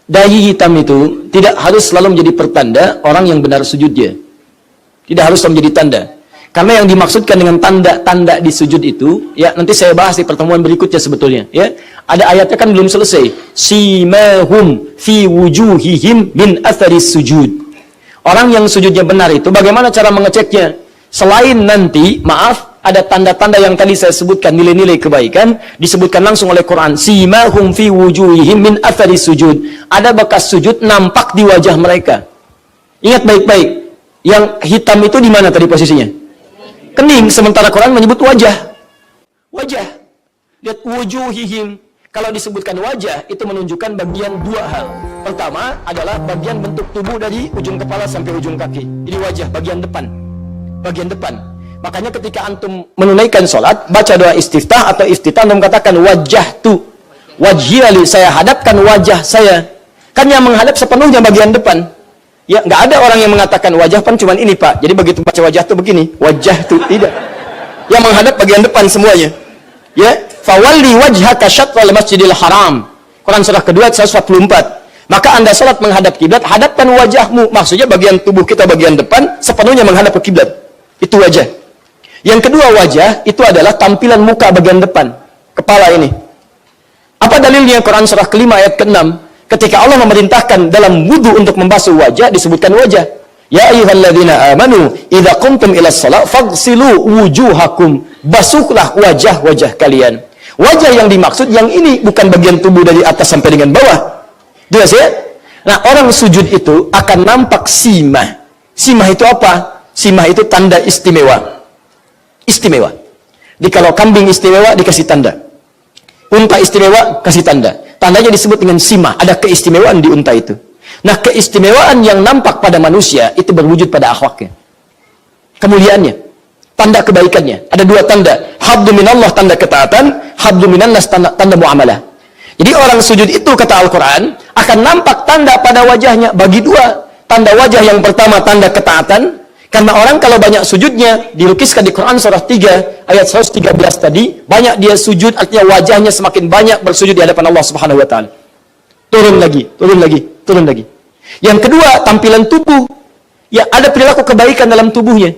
dahi hitam itu tidak harus selalu menjadi pertanda orang yang benar sujudnya. Tidak harus selalu menjadi tanda. Karena yang dimaksudkan dengan tanda-tanda di sujud itu, ya nanti saya bahas di pertemuan berikutnya sebetulnya. Ya, ada ayatnya kan belum selesai. Simahum fi wujuhihim min atharis sujud. Orang yang sujudnya benar itu, bagaimana cara mengeceknya? Selain nanti, maaf, ada tanda-tanda yang tadi saya sebutkan, nilai-nilai kebaikan, disebutkan langsung oleh Quran. Simahum fi wujuhihim min atharis sujud. Ada bekas sujud nampak di wajah mereka. Ingat baik-baik, yang hitam itu di mana tadi posisinya? Kening, sementara Quran menyebut wajah. Wajah. Lihat wujuhihim. Kalau disebutkan wajah, itu menunjukkan bagian dua hal. Pertama adalah bagian bentuk tubuh dari ujung kepala sampai ujung kaki. Jadi wajah, bagian depan. Bagian depan. Makanya ketika antum menunaikan sholat, baca doa istiftah atau iftitah, antum katakan wajah tu. Wajhiyali, saya hadapkan wajah saya. Kan yang menghadap sepenuhnya bagian depan. Ya, nggak ada orang yang mengatakan wajah pan cuman ini pak. Jadi begitu baca wajah tuh begini, wajah tuh tidak. Yang menghadap bagian depan semuanya. Ya, fawalli wajhaka syatral masjidil haram. Quran surah kedua 144. Maka anda salat menghadap kiblat, hadapkan wajahmu. Maksudnya bagian tubuh kita bagian depan sepenuhnya menghadap ke kiblat. Itu wajah. Yang kedua wajah itu adalah tampilan muka bagian depan, kepala ini. Apa dalilnya? Quran surah kelima ayat ke-6. Ketika Allah memerintahkan dalam wudu untuk membasuh wajah, disebutkan wajah. Ya ayyuhalladzina amanu, idza qumtum ila shalah faghsilu wujuhakum. Basuhlah wajah-wajah kalian. Wajah yang dimaksud yang ini, bukan bagian tubuh dari atas sampai dengan bawah. Jelas ya? Nah, orang sujud itu akan nampak simah. Simah itu apa? Simah itu tanda istimewa. Istimewa. Jadi kalau kambing istimewa dikasih tanda. Unta istimewa kasih tanda. Tandanya disebut dengan simah, ada keistimewaan di unta itu. Nah, keistimewaan yang nampak pada manusia itu berwujud pada akhlaknya, kemuliaannya, tanda kebaikannya. Ada dua tanda, habdu minallah tanda ketaatan, habdu minannas tanda muamalah. Jadi orang sujud itu kata Al-Quran akan nampak tanda pada wajahnya bagi dua. Tanda wajah yang pertama tanda ketaatan, karena orang kalau banyak sujudnya, dilukiskan di Quran surah 3 ayat 113 tadi, banyak dia sujud, artinya wajahnya semakin banyak bersujud di hadapan Allah Subhanahu wa taala. Turun lagi, turun lagi, turun lagi. Yang kedua, tampilan tubuh. Ya, ada perilaku kebaikan dalam tubuhnya.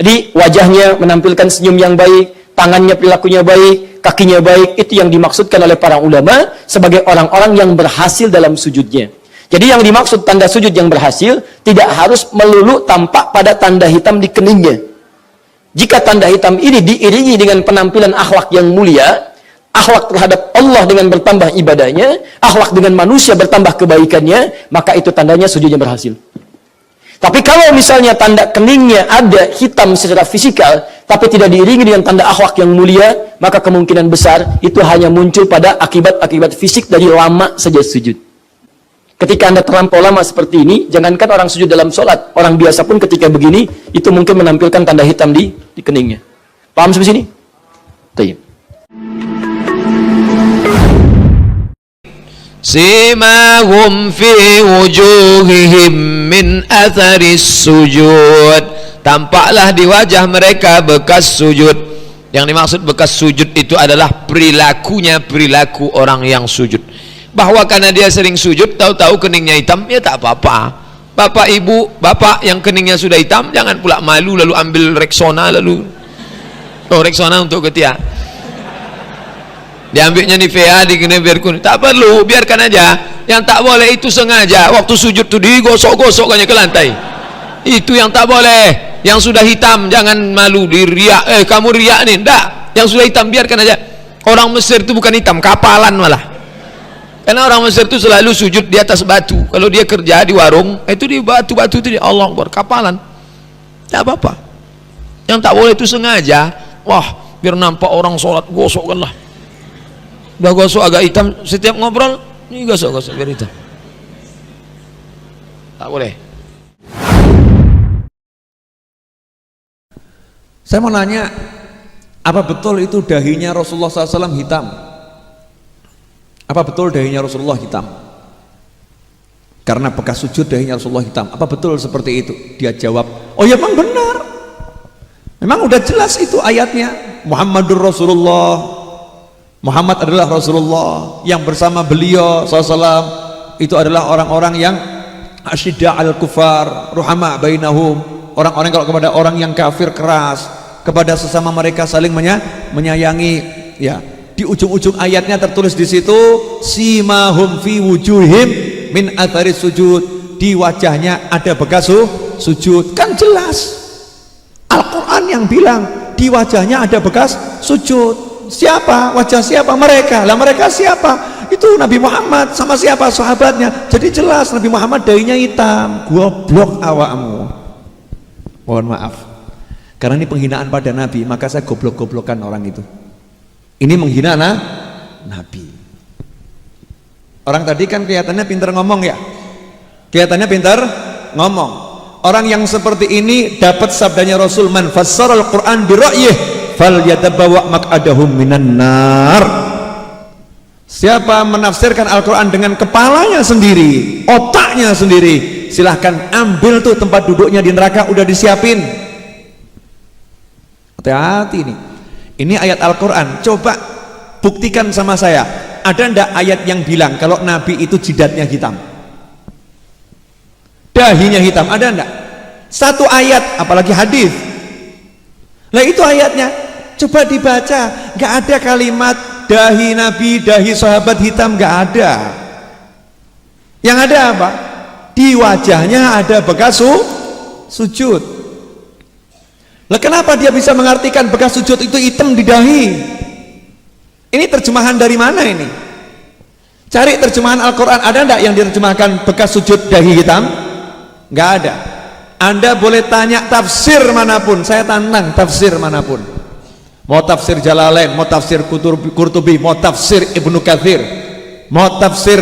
Jadi wajahnya menampilkan senyum yang baik, tangannya perilakunya baik, kakinya baik. Itu yang dimaksudkan oleh para ulama sebagai orang-orang yang berhasil dalam sujudnya. Jadi yang dimaksud tanda sujud yang berhasil tidak harus melulu tampak pada tanda hitam di keningnya. Jika tanda hitam ini diiringi dengan penampilan akhlak yang mulia, akhlak terhadap Allah dengan bertambah ibadahnya, akhlak dengan manusia bertambah kebaikannya, maka itu tandanya sujudnya berhasil. Tapi kalau misalnya tanda keningnya ada hitam secara fisikal, tapi tidak diiringi dengan tanda akhlak yang mulia, maka kemungkinan besar itu hanya muncul pada akibat-akibat fisik dari lama saja sujud. Ketika anda terlampau lama seperti ini, jangankan orang sujud dalam sholat, orang biasa pun ketika begini, itu mungkin menampilkan tanda hitam di keningnya. Paham sampai sini? Tayyib. Simahum fi wujuhihim min atharis sujud. Tampaklah di wajah mereka bekas sujud. Yang dimaksud bekas sujud itu adalah perilakunya perilaku orang yang sujud. Bahwa karena dia sering sujud, tahu-tahu keningnya hitam, ya tak apa-apa. Bapak ibu, bapak yang keningnya sudah hitam, jangan pula malu lalu ambil Rexona lalu. Oh, Rexona untuk ketiak. Diambilnya Nivea, digini biar kuning. Tak perlu, biarkan aja. Yang tak boleh itu sengaja. Waktu sujud tuh digosok-gosokkannya ke lantai. Itu yang tak boleh. Yang sudah hitam, jangan malu diriak. Kamu riak nih, enggak. Yang sudah hitam biarkan aja. Orang Mesir itu bukan hitam, kapalan malah. Karena orang Mesir itu selalu sujud di atas batu. Kalau dia kerja di warung, itu di batu-batu itu dia Allah Akbar, kapalan. Tak apa-apa. Yang tak boleh itu sengaja. Wah, biar nampak orang sholat, gosokkanlah. Udah gosok agak hitam, setiap ngobrol, ini gosok-gosok biar hitam. Tak boleh. Saya mau nanya, apa betul itu dahinya Rasulullah SAW hitam? Apa betul dahinya Rasulullah hitam? Karena bekas sujud dahinya Rasulullah hitam. Apa betul seperti itu? Dia jawab, oh ya memang benar. Memang udah jelas itu ayatnya. Muhammadur Rasulullah. Muhammad adalah Rasulullah. Yang bersama beliau SAW itu adalah orang-orang yang asyidda al kufar, ruhama bainahum, orang-orang kalau kepada orang yang kafir keras, kepada sesama mereka saling menyayangi. Ya, di ujung-ujung ayatnya tertulis di situ simahum fi wujuhim min athari sujud, di wajahnya ada bekas sujud. Kan jelas Al-Quran yang bilang di wajahnya ada bekas sujud. Siapa? Wajah siapa? Mereka. Lah mereka siapa? Itu Nabi Muhammad sama siapa? Sahabatnya. Jadi jelas Nabi Muhammad dahinya hitam. Goblok awakmu. Mohon maaf, karena ini penghinaan pada Nabi, maka saya goblok-goblokan orang itu. Ini menghina Nabi. Orang tadi kan kelihatannya pintar ngomong ya, kelihatannya pintar ngomong. Orang yang seperti ini dapat sabdanya Rasul, man fassara al-Quran bi ra'yih falyatabawa maq'adahu minan nar. Siapa menafsirkan Al-Quran dengan kepalanya sendiri, otaknya sendiri, silahkan ambil tuh tempat duduknya di neraka, udah disiapin. Hati-hati nih. Ini ayat Al-Quran. Coba buktikan sama saya, ada ndak ayat yang bilang kalau Nabi itu jidatnya hitam, dahinya hitam? Ada ndak? Satu ayat, apalagi hadis. Lah itu ayatnya, coba dibaca, nggak ada kalimat dahi Nabi, dahi sahabat hitam, nggak ada. Yang ada apa? Di wajahnya ada bekas sujud. Lah kenapa dia bisa mengartikan bekas sujud itu hitam di dahi? Ini terjemahan dari mana ini? Cari terjemahan Al-Quran, ada enggak yang diterjemahkan bekas sujud dahi hitam? Enggak ada. Anda boleh tanya tafsir manapun, saya tantang tafsir manapun. Mau tafsir Jalalain, mau tafsir Qurtubi, mau tafsir Ibnu Katsir, mau tafsir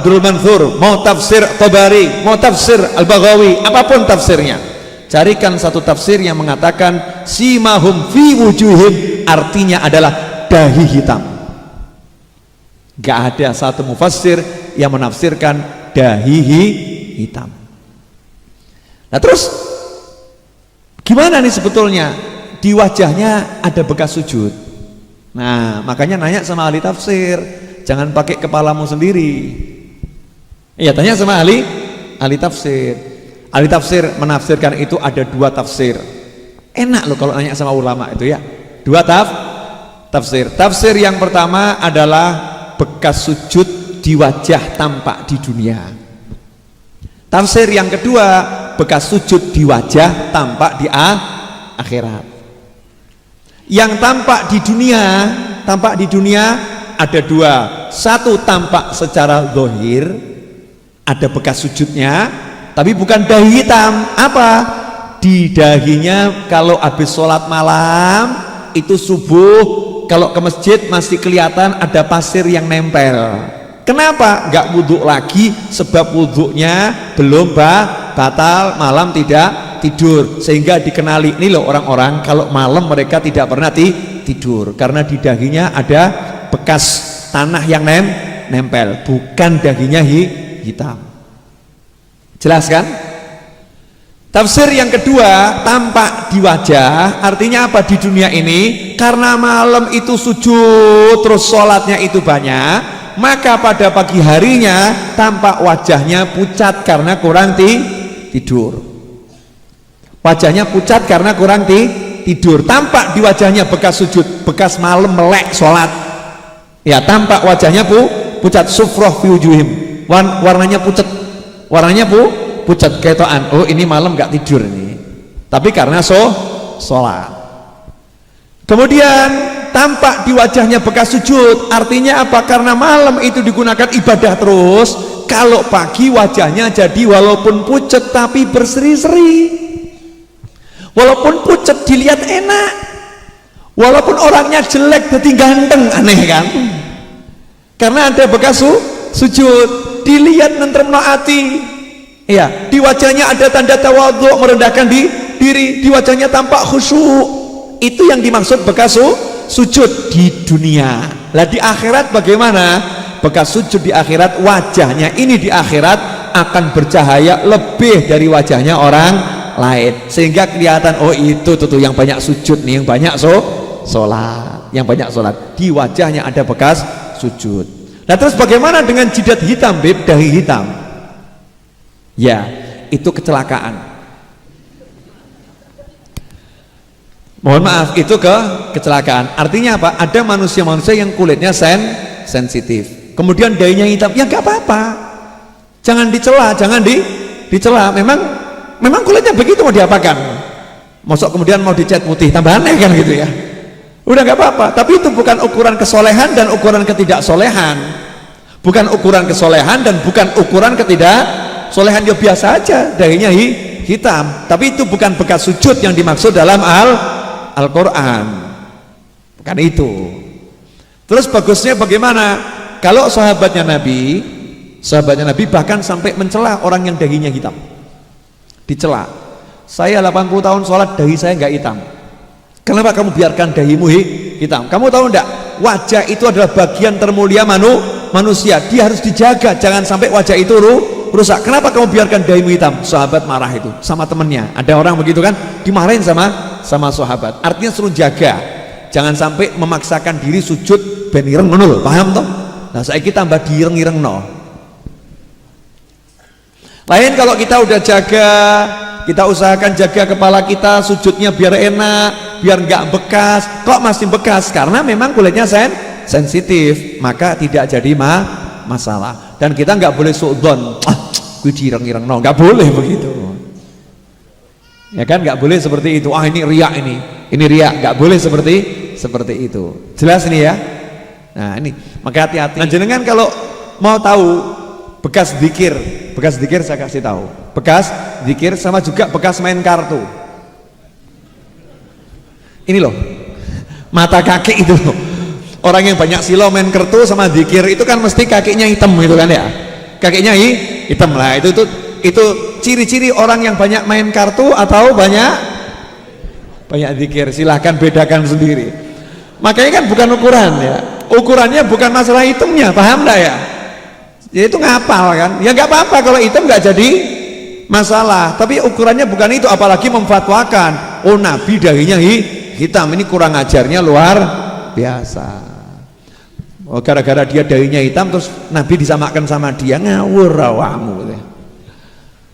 Durrul Mansur, mau tafsir Tabari, mau tafsir Al-Baghawi, apapun tafsirnya, carikan satu tafsir yang mengatakan simahum fi wujuhim, artinya adalah dahi hitam. Gak ada satu mufassir yang menafsirkan dahi hitam. Nah terus gimana nih sebetulnya? Di wajahnya ada bekas sujud. Nah makanya nanya sama ahli tafsir, jangan pakai kepalamu sendiri. Iya, tanya sama ahli tafsir. Ahli tafsir menafsirkan itu ada dua tafsir. Enak loh kalau nanya sama ulama itu ya. Dua tafsir. Tafsir yang pertama adalah bekas sujud di wajah tampak di dunia. Tafsir yang kedua, bekas sujud di wajah tampak di akhirat. Yang tampak di dunia ada dua. Satu tampak secara zahir, ada bekas sujudnya, tapi bukan dahi hitam. Apa? Di dahinya kalau habis sholat malam itu subuh, kalau ke masjid masih kelihatan ada pasir yang nempel. Kenapa? Nggak wudhu lagi, sebab wudhunya belum batal, malam tidak tidur, sehingga dikenali ini loh orang-orang kalau malam mereka tidak pernah tidur karena di dahinya ada bekas tanah yang nempel, bukan dahinya hitam. Jelas kan? Tafsir yang kedua, tampak di wajah, artinya apa? Di dunia ini karena malam itu sujud terus sholatnya itu banyak, maka pada pagi harinya tampak wajahnya pucat karena kurang tidur. Wajahnya pucat karena kurang tidur. Tampak di wajahnya bekas sujud, bekas malam melek sholat. Ya, tampak wajahnya pucat, sufroh fi wujuhim. Warnanya pucat. Warnanya pucat ketoan. Oh, ini malam nggak tidur ini. Tapi karena sholat. Kemudian tampak di wajahnya bekas sujud, artinya apa? Karena malam itu digunakan ibadah terus. Kalau pagi wajahnya jadi walaupun pucat tapi berseri-seri. Walaupun pucat dilihat enak, walaupun orangnya jelek jadi ganteng, aneh kan? Karena ada bekas sujud, dilihat nentremno ati. Ya, di wajahnya ada tanda tawadhu, merendahkan diri, di wajahnya tampak khusyuk. Itu yang dimaksud bekas sujud di dunia. Lah di akhirat bagaimana? Bekas sujud di akhirat, wajahnya ini di akhirat akan bercahaya lebih dari wajahnya orang lain, sehingga kelihatan oh itu tuh yang banyak sujud nih, yang banyak sholat, yang banyak sholat, di wajahnya ada bekas sujud. Nah terus bagaimana dengan jidat hitam, Beb, dahi hitam? Ya, itu kecelakaan. Mohon maaf, itu kecelakaan. Artinya apa? Ada manusia-manusia yang kulitnya sensitif. Kemudian dahinya hitam, ya nggak apa-apa. Jangan dicela, jangan dicela. Memang kulitnya begitu, mau diapakan? Masuk kemudian mau dicat putih, tambah aneh kan gitu ya. Udah nggak apa-apa. Tapi itu bukan ukuran kesolehan dan ukuran ketidaksolehan. Bukan ukuran kesolehan dan bukan ukuran ketidaksolehan. Ya biasa aja, dahinya hitam. Tapi itu bukan bekas sujud yang dimaksud dalam Al-Quran. Bukan itu. Terus bagusnya bagaimana? Kalau sahabatnya Nabi bahkan sampai mencela orang yang dahinya hitam. Dicela. Saya 80 tahun sholat, dahi saya nggak hitam. Kenapa kamu biarkan dahimu hitam? Kamu tahu enggak? Wajah itu adalah bagian termulia manusia. Dia harus dijaga, jangan sampai wajah itu rusak. Kenapa kamu biarkan dahimu hitam? Sahabat marah itu sama temennya. Ada orang begitu kan, dimarahin sama sahabat. Artinya suruh jaga, jangan sampai memaksakan diri sujud ben ireng ngono, paham toh? Nah saiki tambah direng-ireng no. Lain kalau kita udah jaga, kita usahakan jaga kepala kita, sujudnya biar enak, biar nggak bekas. Kok masih bekas? Karena memang kulitnya sensitif, maka tidak jadi masalah. Dan kita nggak boleh suudzon, gue direng-ireng no, nggak boleh begitu. Ya kan, nggak boleh seperti itu. Ah ini riak, ini riak, nggak boleh seperti itu. Jelas ini ya. Nah ini, maka hati-hati. Nah jenengan kalau mau tahu bekas zikir saya kasih tahu. Bekas zikir sama juga bekas main kartu. Ini loh, mata kaki itu loh. Orang yang banyak silau main kartu sama zikir itu kan mesti kakinya hitam gitu kan ya. Kakinya hitam lah. Itu ciri-ciri orang yang banyak main kartu atau banyak zikir. Silahkan bedakan sendiri. Makanya kan bukan ukuran ya. Ukurannya bukan masalah hitamnya, paham enggak ya? Ya itu ngapal kan, ya nggak apa-apa kalau hitam nggak jadi masalah, tapi ukurannya bukan itu. Apalagi memfatwakan, oh Nabi dahinya hitam, ini kurang ajarnya luar biasa. Oh gara-gara dia dahinya hitam terus Nabi disamakan sama dia, ngawur awakmu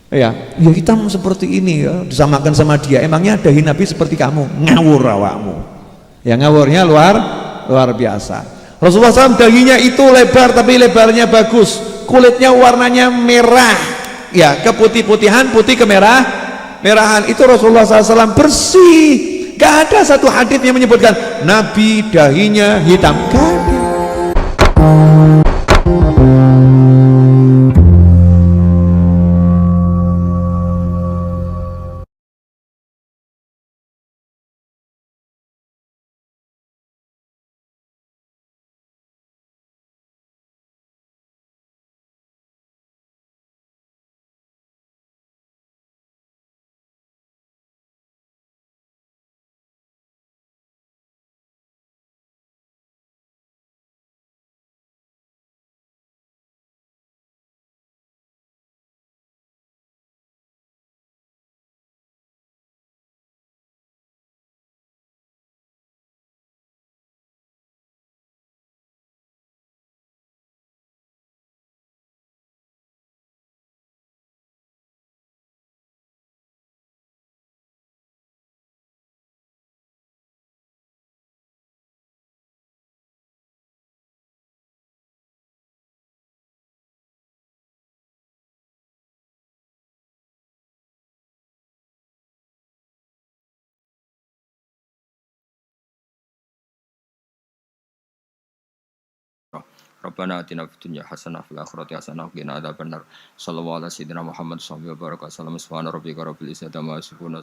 ya hitam seperti ini ya, disamakan sama dia. Emangnya dahi Nabi seperti kamu? Ngawur awakmu ya, ngawurnya luar biasa. Rasulullah SAW dahinya itu lebar, tapi lebarnya bagus, kulitnya warnanya merah ya, keputih-putihan, putih merahan. Itu Rasulullah SAW bersih. Gak ada satu hadits yang menyebutkan Nabi dahinya hitam. Gak ada. Rabbana atina fid dunya hasanah fil akhirati hasanah wa qina adzabannar. Shallallahu ala sayyidina Muhammad sallallahu alaihi wa sallam. Subhana rabbika rabbil izzati amma yasifun.